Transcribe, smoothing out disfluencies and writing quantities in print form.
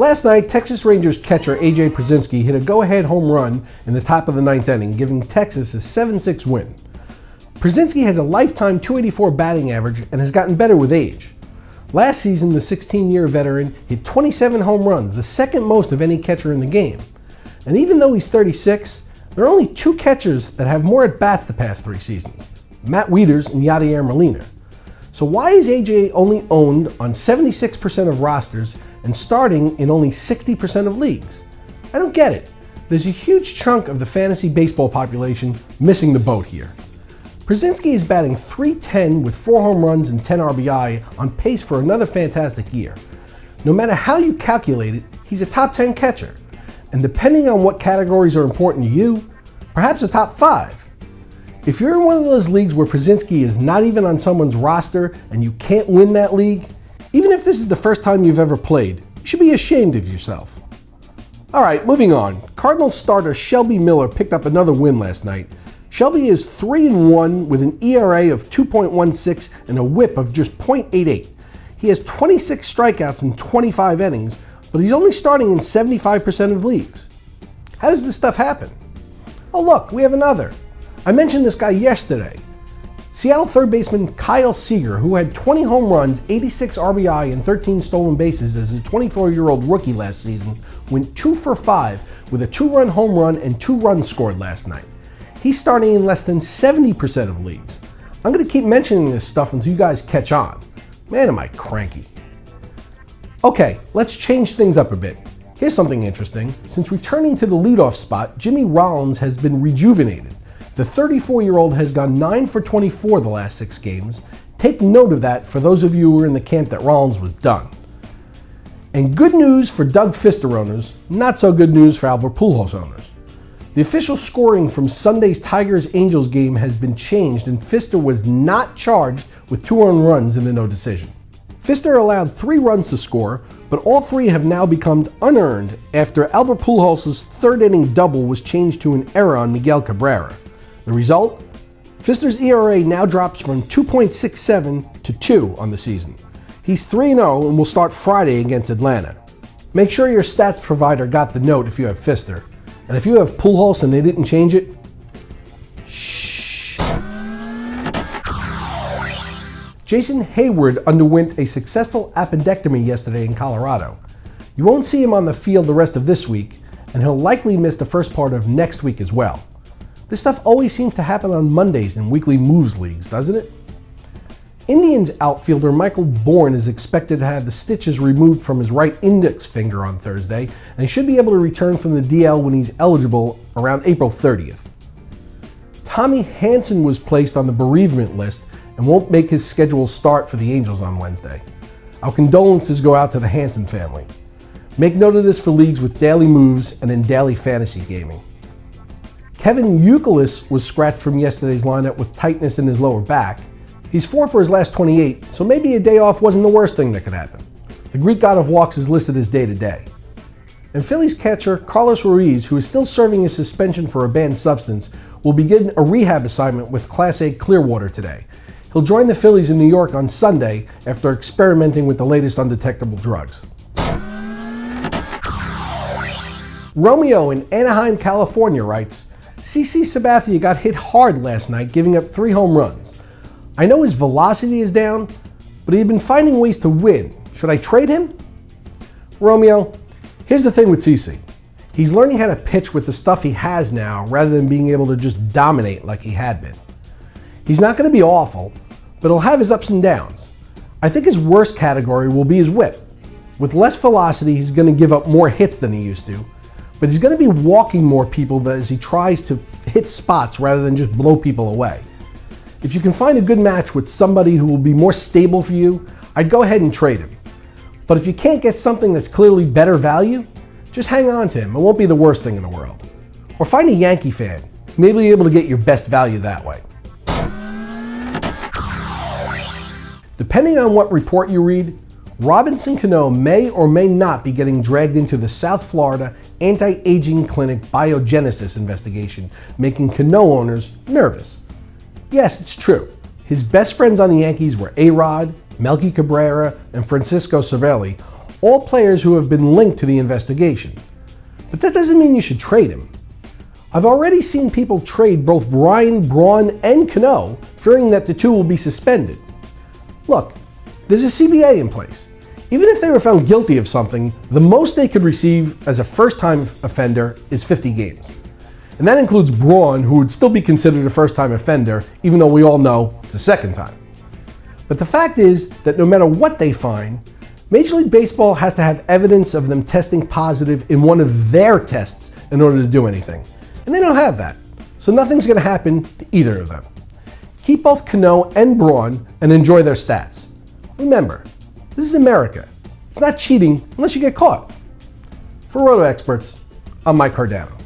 Last night, Texas Rangers catcher AJ Pierzynski hit a go-ahead home run in the top of the ninth inning, giving Texas a 7-6 win. Pierzynski has a lifetime .284 batting average and has gotten better with age. Last season, the 16-year veteran hit 27 home runs, the second most of any catcher in the game. And even though he's 36, there are only two catchers that have more at-bats the past 3 seasons, Matt Wieters and Yadier Molina. So why is AJ only owned on 76% of rosters and starting in only 60% of leagues? I don't get it. There's a huge chunk of the fantasy baseball population missing the boat here. Pierzynski is batting .310 with 4 home runs and 10 RBI, on pace for another fantastic year. No matter how you calculate it, he's a top 10 catcher. And depending on what categories are important to you, perhaps a top 5. If you're in one of those leagues where Pierzynski is not even on someone's roster and you can't win that league, even if this is the first time you've ever played, you should be ashamed of yourself. Alright, moving on. Cardinals starter Shelby Miller picked up another win last night. Shelby is 3-1 with an ERA of 2.16 and a whip of just .88. He has 26 strikeouts in 25 innings, but he's only starting in 75% of leagues. How does this stuff happen? Oh look, we have another. I mentioned this guy yesterday. Seattle third baseman Kyle Seager, who had 20 home runs, 86 RBI, and 13 stolen bases as a 24-year-old rookie last season, went 2 for 5 with a 2-run home run and 2 runs scored last night. He's starting in less than 70% of leagues. I'm going to keep mentioning this stuff until you guys catch on. Man, am I cranky. Okay, let's change things up a bit. Here's something interesting. Since returning to the leadoff spot, Jimmy Rollins has been rejuvenated. The 34-year-old has gone 9 for 24 the last 6 games. Take note of that for those of you who are in the camp that Rollins was done. And good news for Doug Fister owners, not so good news for Albert Pujols owners. The official scoring from Sunday's Tigers-Angels game has been changed, and Fister was not charged with 2 earned runs in the no decision. Fister allowed 3 runs to score, but all 3 have now become unearned after Albert Pujols' third-inning double was changed to an error on Miguel Cabrera. The result? Fister's ERA now drops from 2.67 to 2 on the season. He's 3-0 and will start Friday against Atlanta. Make sure your stats provider got the note if you have Fister. And if you have Pujols and they didn't change it, shh. Jason Heyward underwent a successful appendectomy yesterday in Colorado. You won't see him on the field the rest of this week, and he'll likely miss the first part of next week as well. This stuff always seems to happen on Mondays in weekly moves leagues, doesn't it? Indians outfielder Michael Bourn is expected to have the stitches removed from his right index finger on Thursday, and he should be able to return from the DL when he's eligible around April 30th. Tommy Hanson was placed on the bereavement list and won't make his scheduled start for the Angels on Wednesday. Our condolences go out to the Hanson family. Make note of this for leagues with daily moves and in daily fantasy gaming. Kevin Youkilis was scratched from yesterday's lineup with tightness in his lower back. He's 4 for his last 28, so maybe a day off wasn't the worst thing that could happen. The Greek god of walks is listed as day-to-day. And Phillies catcher Carlos Ruiz, who is still serving his suspension for a banned substance, will begin a rehab assignment with Class A Clearwater today. He'll join the Phillies in New York on Sunday after experimenting with the latest undetectable drugs. Romeo in Anaheim, California writes, CC Sabathia got hit hard last night, giving up 3 home runs. I know his velocity is down, but he had been finding ways to win. Should I trade him? Romeo, here's the thing with CC. He's learning how to pitch with the stuff he has now rather than being able to just dominate like he had been. He's not going to be awful, but he'll have his ups and downs. I think his worst category will be his whip. With less velocity, he's going to give up more hits than he used to, but he's going to be walking more people as he tries to hit spots rather than just blow people away. If you can find a good match with somebody who will be more stable for you, I'd go ahead and trade him. But if you can't get something that's clearly better value, just hang on to him. It won't be the worst thing in the world. Or find a Yankee fan. Maybe you'll be able to get your best value that way. Depending on what report you read, Robinson Cano may or may not be getting dragged into the South Florida Anti-Aging Clinic Biogenesis investigation, making Cano owners nervous. Yes, it's true. His best friends on the Yankees were A-Rod, Melky Cabrera, and Francisco Cervelli, all players who have been linked to the investigation. But that doesn't mean you should trade him. I've already seen people trade both Bourn, and Cano, fearing that the two will be suspended. Look, there's a CBA in place. Even if they were found guilty of something, the most they could receive as a first-time offender is 50 games. And that includes Bourn, who would still be considered a first-time offender, even though we all know it's a second time. But the fact is that no matter what they find, Major League Baseball has to have evidence of them testing positive in one of their tests in order to do anything. And they don't have that. So nothing's going to happen to either of them. Keep both Cano and Bourn and enjoy their stats. Remember, this is America. It's not cheating unless you get caught. For RotoExperts, I'm Mike Cardano.